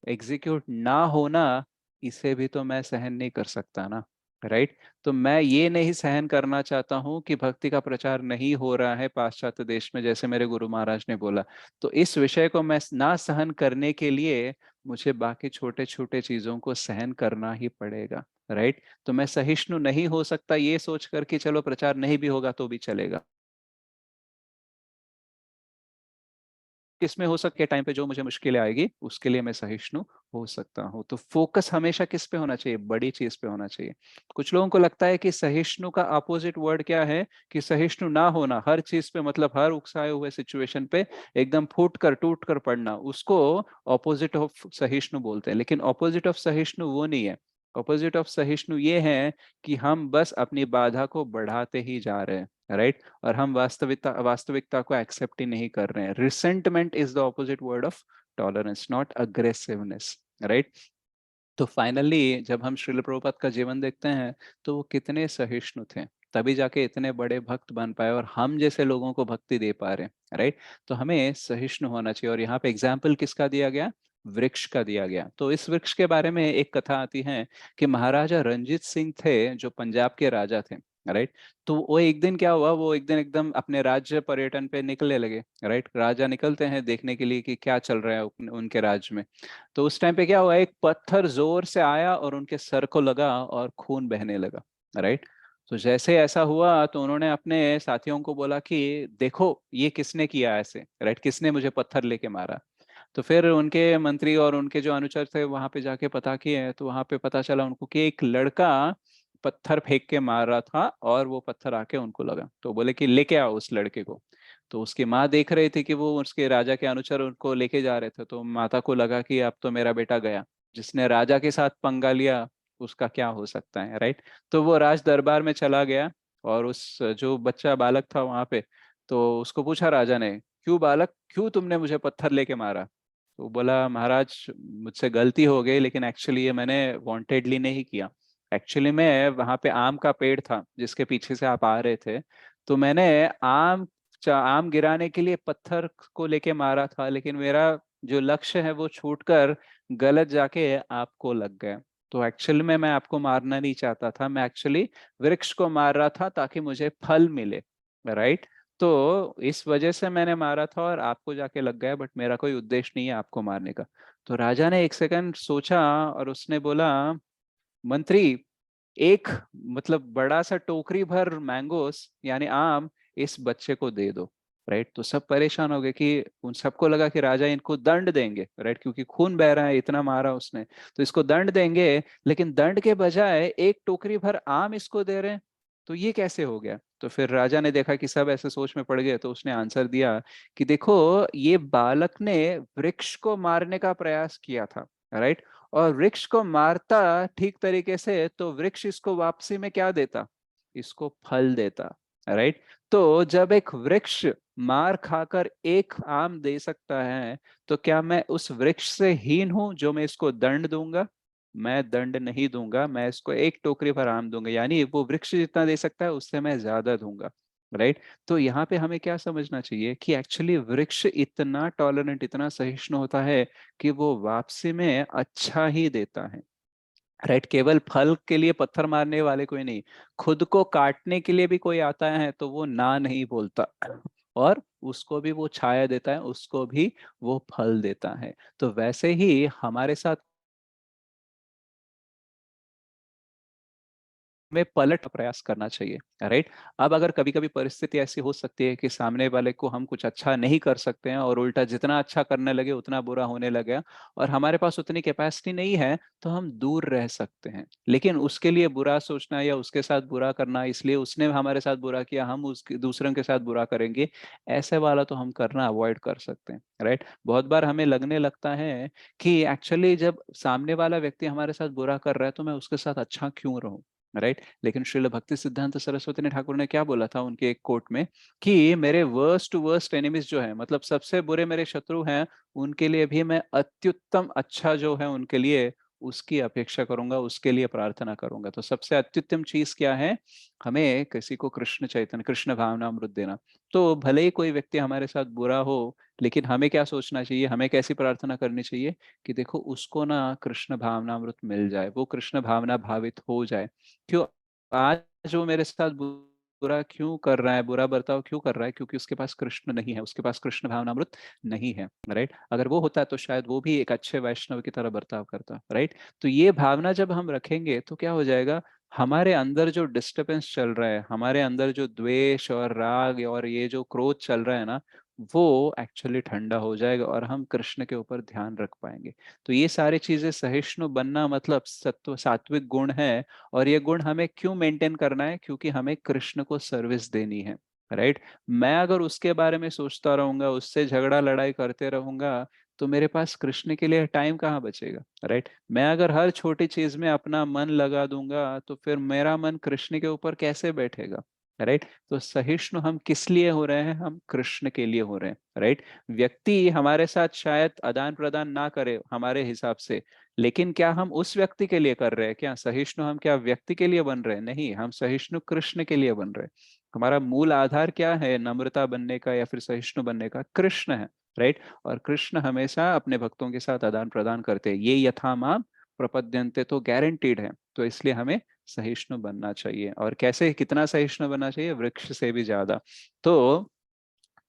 एग्जीक्यूट ना होना, इसे भी तो मैं सहन नहीं कर सकता ना, राइट। तो मैं ये नहीं सहन करना चाहता हूं कि भक्ति का प्रचार नहीं हो रहा है पाश्चात्य देश में, जैसे मेरे गुरु महाराज ने बोला। तो इस विषय को मैं ना सहन करने के लिए मुझे बाकी छोटे छोटे चीजों को सहन करना ही पड़ेगा, राइट। तो मैं सहिष्णु नहीं हो सकता ये सोच कर कि चलो प्रचार नहीं भी होगा तो भी चलेगा। किसमें हो सके टाइम पे जो मुझे मुश्किलें आएगी उसके लिए मैं सहिष्णु हो सकता हूँ। तो फोकस हमेशा किस पे होना चाहिए, बड़ी चीज पे होना चाहिए। कुछ लोगों को लगता है कि सहिष्णु का अपोजिट वर्ड क्या है, कि सहिष्णु ना होना, हर चीज पे मतलब हर उकसाए हुए सिचुएशन पे एकदम फूट कर टूट कर पड़ना, उसको ऑपोजिट ऑफ सहिष्णु बोलते हैं। लेकिन ऑपोजिट ऑफ सहिष्णु वो नहीं है। ऑपोजिट ऑफ सहिष्णु ये है कि हम बस अपनी बाधा को बढ़ाते ही जा रहे हैं, राइट। और हम वास्तविकता को एक्सेप्ट ही नहीं कर रहे हैं। Resentment is the opposite word of tolerance, not aggressiveness, right. तो फाइनली जब हम श्रील प्रभुपाद का जीवन देखते हैं तो वो कितने सहिष्णु थे, तभी जाके इतने बड़े भक्त बन पाए और हम जैसे लोगों को भक्ति दे पा रहे हैं, राइट। तो हमें सहिष्णु होना चाहिए। और यहाँ पे एग्जाम्पल किसका दिया गया, वृक्ष का दिया गया। तो इस वृक्ष के बारे में एक कथा आती है कि महाराजा रंजीत सिंह थे जो पंजाब के राजा थे, राइट। तो वो एक दिन क्या हुआ, वो एक दिन एकदम अपने राज्य पर्यटन पे निकलने लगे, राइट। राजा निकलते हैं देखने के लिए कि क्या चल रहा है उनके राज्य में। तो उस टाइम पे क्या हुआ, एक पत्थर जोर से आया और उनके सर को लगा और खून बहने लगा, राइट। तो जैसे ऐसा हुआ तो उन्होंने अपने साथियों को बोला कि देखो ये किसने किया ऐसे, राइट, किसने मुझे पत्थर लेके मारा। तो फिर उनके मंत्री और उनके जो अनुचर थे वहां पे जाके पता किए, तो वहां पे पता चला उनको कि एक लड़का पत्थर फेंक के मार रहा था और वो पत्थर आके उनको लगा। तो बोले कि लेके आओ उस लड़के को। तो उसकी माँ देख रही थी कि वो उसके राजा के अनुचर उनको लेके जा रहे थे, तो माता को लगा कि अब तो मेरा बेटा गया, जिसने राजा के साथ पंगा लिया उसका क्या हो सकता है, राइट। तो वो राज दरबार में चला गया और उस जो बच्चा बालक था वहां पे, तो उसको पूछा राजा ने, क्यों बालक, क्यों तुमने मुझे पत्थर लेके मारा। तो बोला महाराज मुझसे गलती हो गई, लेकिन एक्चुअली ये मैंने वांटेडली नहीं किया। एक्चुअली मैं वहां पे आम का पेड़ था जिसके पीछे से आप आ रहे थे, तो मैंने आम गिराने के लिए पत्थर को लेके मारा था, लेकिन मेरा जो लक्ष्य है वो छूटकर गलत जाके आपको लग गया। तो एक्चुअली में मैं आपको मारना नहीं चाहता था, मैं एक्चुअली वृक्ष को मार रहा था ताकि मुझे फल मिले, राइट। तो इस वजह से मैंने मारा था और आपको जाके लग गया, बट मेरा कोई उद्देश्य नहीं है आपको मारने का। तो राजा ने एक सेकंड सोचा और उसने बोला, मंत्री एक मतलब बड़ा सा टोकरी भर मैंगोस यानी आम इस बच्चे को दे दो, राइट। तो सब परेशान हो गए कि उन सबको लगा कि राजा इनको दंड देंगे, राइट, क्योंकि खून बह रहा है, इतना मारा उसने, तो इसको दंड देंगे। लेकिन दंड के बजाय एक टोकरी भर आम इसको दे रहे हैं, तो ये कैसे हो गया। तो फिर राजा ने देखा कि सब ऐसे सोच में पड़ गए, तो उसने आंसर दिया कि देखो ये बालक ने वृक्ष को मारने का प्रयास किया था, राइट। और वृक्ष को मारता ठीक तरीके से तो वृक्ष इसको वापसी में क्या देता, इसको फल देता, राइट। तो जब एक वृक्ष मार खाकर एक आम दे सकता है, तो क्या मैं उस वृक्ष से हीन हूं जो मैं इसको दंड दूंगा। मैं दंड नहीं दूंगा, मैं इसको एक टोकरी पर आम दूंगा, यानी वो वृक्ष जितना दे सकता है उससे मैं ज्यादा दूंगा, राइट। तो यहाँ पे हमें क्या समझना चाहिए कि एक्चुअली वृक्ष इतना टॉलरेंट, इतना सहिष्णु होता है कि वो वापसी में अच्छा ही देता है, राइट। केवल फल के लिए पत्थर मारने वाले कोई नहीं, खुद को काटने के लिए भी कोई आता है तो वो ना नहीं बोलता, और उसको भी वो छाया देता है, उसको भी वो फल देता है। तो वैसे ही हमारे साथ में पलट का प्रयास करना चाहिए, राइट। अब अगर कभी कभी परिस्थिति ऐसी हो सकती है कि सामने वाले को हम कुछ अच्छा नहीं कर सकते हैं और उल्टा जितना अच्छा करने लगे उतना बुरा होने लगे, और हमारे पास उतनी कैपेसिटी नहीं है, तो हम दूर रह सकते हैं। लेकिन उसके लिए बुरा सोचना या उसके साथ बुरा करना, इसलिए उसने हमारे साथ बुरा किया हम उसके दूसरों के साथ बुरा करेंगे, ऐसे वाला तो हम करना अवॉइड कर सकते हैं, राइट। बहुत बार हमें लगने लगता है कि एक्चुअली जब सामने वाला व्यक्ति हमारे साथ बुरा कर रहा है तो मैं उसके साथ अच्छा क्यों रहूं, राइट। लेकिन श्रील भक्ति सिद्धांत सरस्वती ने ठाकुर ने क्या बोला था उनके एक कोट में कि मेरे वर्स्ट टू वर्स्ट एनिमीज जो है, मतलब सबसे बुरे मेरे शत्रु हैं, उनके लिए भी मैं अत्युत्तम अच्छा जो है उनके लिए उसकी अपेक्षा करूंगा, उसके लिए प्रार्थना करूंगा। तो सबसे अत्युत्तम चीज क्या है? हमें किसी को कृष्ण चैतन्य, कृष्ण भावनामृत देना। तो भले ही कोई व्यक्ति हमारे साथ बुरा हो, लेकिन हमें क्या सोचना चाहिए, हमें कैसी प्रार्थना करनी चाहिए कि देखो उसको ना कृष्ण भावनामृत मिल जाए, वो कृष्ण भावना भावित हो जाए। क्यों? आज वो मेरे साथ बुरा क्यों कर रहा है, बुरा बर्ताव क्यों कर रहा है? क्योंकि उसके पास कृष्ण नहीं है, उसके पास कृष्ण भावनामृत नहीं है। राइट। अगर वो होता तो शायद वो भी एक अच्छे वैष्णव की तरह बर्ताव करता। राइट। तो ये भावना जब हम रखेंगे तो क्या हो जाएगा, हमारे अंदर जो डिस्टरबेंस चल रहा है, हमारे अंदर जो द्वेष और राग और ये जो क्रोध चल रहा है ना, वो एक्चुअली ठंडा हो जाएगा और हम कृष्ण के ऊपर ध्यान रख पाएंगे। तो ये सारी चीजें, सहिष्णु बनना मतलब सत्व सात्विक गुण है। और ये गुण हमें क्यों मेंटेन करना है? क्योंकि हमें कृष्ण को सर्विस देनी है। राइट। मैं अगर उसके बारे में सोचता रहूंगा, उससे झगड़ा लड़ाई करते रहूंगा, तो मेरे पास कृष्ण के लिए टाइम कहाँ बचेगा? राइट। मैं अगर हर छोटी चीज में अपना मन लगा दूंगा, तो फिर मेरा मन कृष्ण के ऊपर कैसे बैठेगा? राइट। तो सहिष्णु हम किस लिए हो रहे हैं? हम कृष्ण के लिए हो रहे हैं। राइट। व्यक्ति हमारे साथ शायद आदान प्रदान ना करे हमारे हिसाब से, लेकिन क्या हम उस व्यक्ति के लिए कर रहे हैं? क्या सहिष्णु हम क्या व्यक्ति के लिए बन रहे हैं? नहीं, हम सहिष्णु कृष्ण के लिए बन रहे हैं। हमारा मूल आधार क्या है नम्रता बनने का या फिर सहिष्णु बनने का? कृष्ण है। राइट। और कृष्ण हमेशा अपने भक्तों के साथ आदान प्रदान करते हैं, ये यथा माम प्रपद्यन्ते, तो गारंटीड है। तो इसलिए हमें सहिष्णु बनना चाहिए। और कैसे, कितना सहिष्णु बनना चाहिए? वृक्ष से भी ज्यादा। तो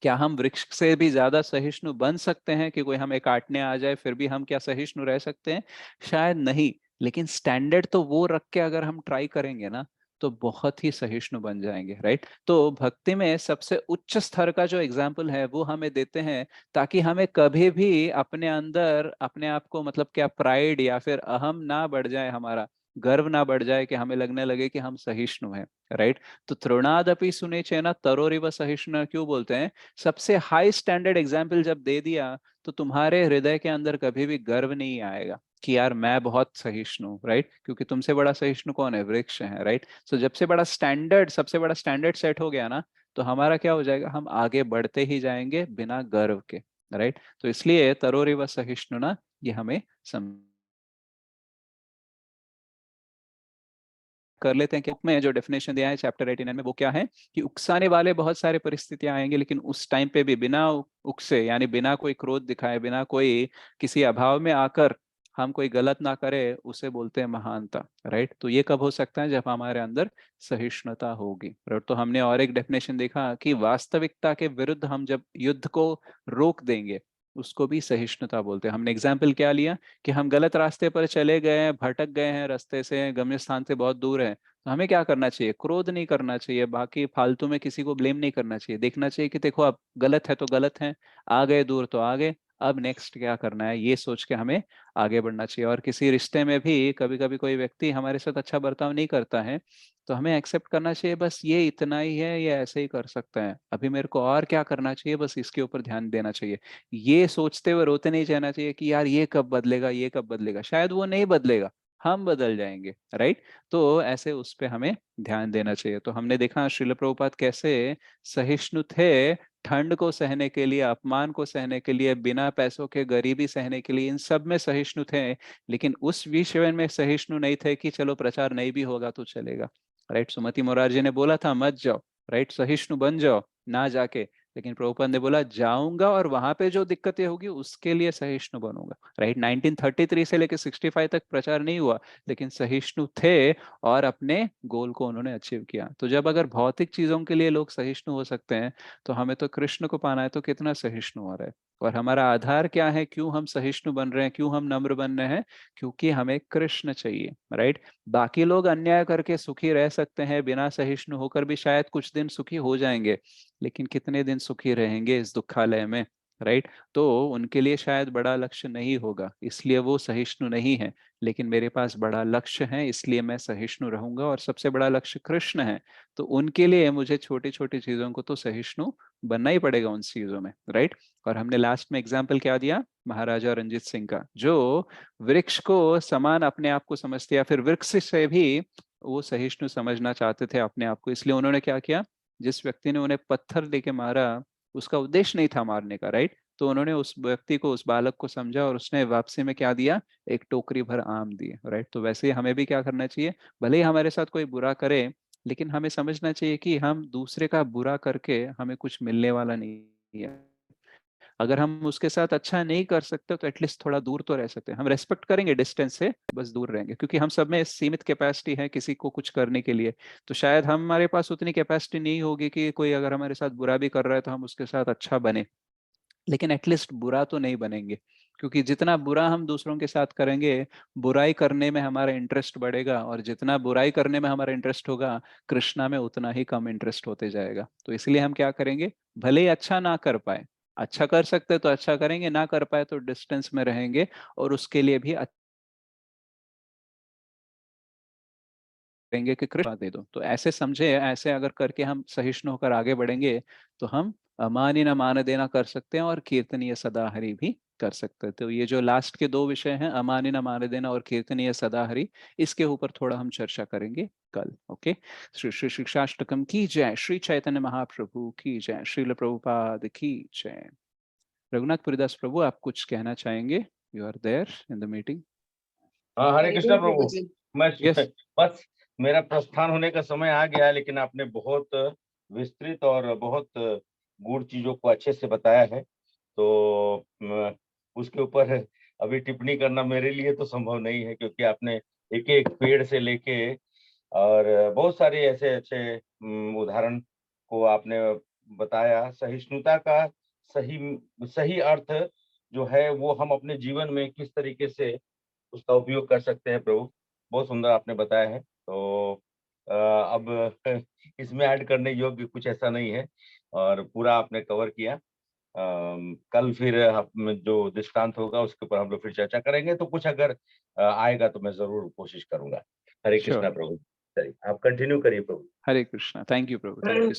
क्या हम वृक्ष से भी ज्यादा सहिष्णु बन सकते हैं कि कोई हमें काटने आ जाए फिर भी हम क्या सहिष्णु रह सकते हैं? शायद नहीं। लेकिन स्टैंडर्ड तो वो रख के अगर हम ट्राई करेंगे ना, तो बहुत ही सहिष्णु बन जाएंगे। राइट। तो भक्ति में सबसे उच्च स्तर का जो एग्जाम्पल है वो हमें देते हैं, ताकि हमें कभी भी अपने अंदर अपने आप को, मतलब क्या प्राइड या फिर अहम ना बढ़ जाए, हमारा गर्व ना बढ़ जाए कि हमें लगने लगे कि हम सहिष्णु हैं। राइट। तो तृणादपि सुने चेना तरोरिव सहिष्णु क्यों बोलते हैं? सबसे हाई स्टैंडर्ड एग्जाम्पल जब दे दिया, तो तुम्हारे हृदय के अंदर कभी भी गर्व नहीं आएगा कि यार मैं बहुत सहिष्णु हूँ। राइट। क्योंकि तुमसे बड़ा सहिष्णु कौन है? वृक्ष है। राइट। सो जब से बड़ा स्टैंडर्ड, सबसे बड़ा स्टैंडर्ड सेट हो गया ना, तो हमारा क्या हो जाएगा, हम आगे बढ़ते ही जाएंगे बिना गर्व के। राइट। तो इसलिए तरोरिव सहिष्णु ना, ये हमें सम कर लेते हैं कि में जो डेफिनेशन दिया है चैप्टर 89 में, वो क्या है कि उकसाने वाले बहुत सारे परिस्थितियां आएंगे, लेकिन उस टाइम पे भी बिना उकसे, यानी बिना कोई क्रोध दिखाए, बिना कोई किसी अभाव में आकर हम कोई गलत ना करें, उसे बोलते हैं महानता। राइट। तो ये कब हो सकता है? जब हमारे अंदर सहिष्णुता होगी। राइट। तो हमने और एक डेफिनेशन देखा कि वास्तविकता के विरुद्ध हम जब युद्ध को रोक देंगे, उसको भी सहिष्णुता बोलते हैं। हमने एग्जाम्पल क्या लिया कि हम गलत रास्ते पर चले गए हैं, भटक गए हैं, रास्ते से, गम्य स्थान से बहुत दूर है, तो हमें क्या करना चाहिए? क्रोध नहीं करना चाहिए, बाकी फालतू में किसी को ब्लेम नहीं करना चाहिए। देखना चाहिए कि देखो अब गलत है तो गलत है, आ गए दूर तो आ गए, अब नेक्स्ट क्या करना है, ये सोच के हमें आगे बढ़ना चाहिए। और किसी रिश्ते में भी कभी कभी कोई व्यक्ति हमारे साथ अच्छा बर्ताव नहीं करता है, तो हमें एक्सेप्ट करना चाहिए, बस ये इतना ही है, ये ऐसे ही कर सकता है, अभी मेरे को और क्या करना चाहिए, बस इसके ऊपर ध्यान देना चाहिए। ये सोचते हुए रोते नहीं जाना चाहिए कि यार ये कब बदलेगा, ये कब बदलेगा। शायद वो नहीं बदलेगा, हम बदल जाएंगे। राइट। तो ऐसे उस पे हमें ध्यान देना चाहिए। तो हमने देखा श्रील प्रभुपाद कैसे सहिष्णु थे, ठंड को सहने के लिए, अपमान को सहने के लिए, बिना पैसों के गरीबी सहने के लिए, इन सब में सहिष्णु थे। लेकिन उस विषय में सहिष्णु नहीं थे कि चलो प्रचार नहीं भी होगा तो चलेगा। राइट। सुमति मोरारजी ने बोला था मत जाओ, राइट, सहिष्णु बन जाओ ना जाके। लेकिन प्रभुपाद ने बोला जाऊंगा और वहां पे जो दिक्कतें होगी उसके लिए सहिष्णु बनूंगा। राइट। 1933 से लेकर 65 तक प्रचार नहीं हुआ, लेकिन सहिष्णु थे और अपने गोल को उन्होंने अचीव किया। तो जब अगर भौतिक चीजों के लिए लोग सहिष्णु हो सकते हैं, तो हमें तो कृष्ण को पाना है, तो कितना सहिष्णु हो रहा है। और हमारा आधार क्या है, क्यों हम सहिष्णु बन रहे हैं, क्यों हम नम्र बन रहे हैं? क्योंकि हमें कृष्ण चाहिए। राइट। बाकी लोग अन्याय करके सुखी रह सकते हैं, बिना सहिष्णु होकर भी शायद कुछ दिन सुखी हो जाएंगे, लेकिन कितने दिन सुखी रहेंगे इस दुखालय में? राइट। तो उनके लिए शायद बड़ा लक्ष्य नहीं होगा, इसलिए वो सहिष्णु नहीं है। लेकिन मेरे पास बड़ा लक्ष्य है, इसलिए मैं सहिष्णु रहूंगा, और सबसे बड़ा लक्ष्य कृष्ण है। तो उनके लिए मुझे छोटी छोटी चीजों को तो सहिष्णु बनना ही पड़ेगा उन चीजों में। राइट। और हमने लास्ट में एग्जाम्पल क्या दिया? महाराजा रंजीत सिंह का, जो वृक्ष को समान अपने आप को समझते, या फिर वृक्ष से भी वो सहिष्णु समझना चाहते थे अपने आप को, इसलिए उन्होंने क्या किया, जिस व्यक्ति ने उन्हें पत्थर लेके मारा, उसका उद्देश्य नहीं था मारने का, राइट? तो उन्होंने उस व्यक्ति को, उस बालक को समझा और उसने वापसी में क्या दिया, एक टोकरी भर आम दिए, राइट? तो वैसे ही हमें भी क्या करना चाहिए, भले ही हमारे साथ कोई बुरा करे, लेकिन हमें समझना चाहिए कि हम दूसरे का बुरा करके हमें कुछ मिलने वाला नहीं है। अगर हम उसके साथ अच्छा नहीं कर सकते तो एटलीस्ट थोड़ा दूर तो रह सकते हैं, हम रेस्पेक्ट करेंगे डिस्टेंस से, बस दूर रहेंगे, क्योंकि हम सब में सीमित कैपेसिटी है किसी को कुछ करने के लिए। तो शायद हमारे पास उतनी कैपेसिटी नहीं होगी कि कोई अगर हमारे साथ बुरा भी कर रहा है तो हम उसके साथ अच्छा बने, लेकिन एटलीस्ट बुरा तो नहीं बनेंगे। क्योंकि जितना बुरा हम दूसरों के साथ करेंगे, बुराई करने में हमारा इंटरेस्ट बढ़ेगा, और जितना बुराई करने में हमारा इंटरेस्ट होगा, कृष्णा में उतना ही कम इंटरेस्ट होते जाएगा। तो इसलिए हम क्या करेंगे, भले ही अच्छा ना कर पाए, अच्छा कर सकते तो अच्छा करेंगे, ना कर पाए तो डिस्टेंस में रहेंगे, और उसके लिए भी करेंगे कि कृपा दे दो। तो ऐसे समझे, ऐसे अगर करके हम सहिष्णु होकर आगे बढ़ेंगे, तो हम अमानी न मान देना कर सकते हैं, और कीर्तनीय सदा हरि भी कर सकते हैं। तो ये जो लास्ट के दो विषय हैं, अमानी न मान देना और कीर्तनीय सदा हरि, इसके ऊपर थोड़ा हम चर्चा करेंगे कल। ओके। श्री श्री शिक्षाष्टकम की जय, श्री चैतन्य महाप्रभु की जय, श्रील प्रभुपाद की जय। रघुनाथ पुरीदास प्रभु, आप कुछ कहना चाहेंगे? You are there in the meeting. हाँ, हरे कृष्णा प्रभु। मैं यस। बस मेरा प्रस्थान होने का समय आ गया है, लेकिन आपने बहुत विस्तृत और बहुत गूढ़ चीजों को अच्छे से बताया है, तो उसके ऊपर अभी टिप्पणी करना मेरे लिए तो संभव नहीं है, क्योंकि आपने एक एक पेड़ से लेके और बहुत सारे ऐसे अच्छे उदाहरण को आपने बताया। सहिष्णुता का सही सही अर्थ जो है वो हम अपने जीवन में किस तरीके से उसका उपयोग कर सकते हैं प्रभु, बहुत सुंदर आपने बताया है। तो अब इसमें ऐड करने योग्य कुछ ऐसा नहीं है, और पूरा आपने कवर किया। कल फिर हम जो दृष्टांत होगा उसके ऊपर हम लोग फिर चर्चा करेंगे, तो कुछ अगर आएगा तो मैं ज़रूर कोशिश करूँगा। हरे श्योर। कृष्णा प्रभु। चलिए, आप कंटिन्यू करिए प्रभु। हरे कृष्णा। थैंक यू प्रभु, थैंक यू।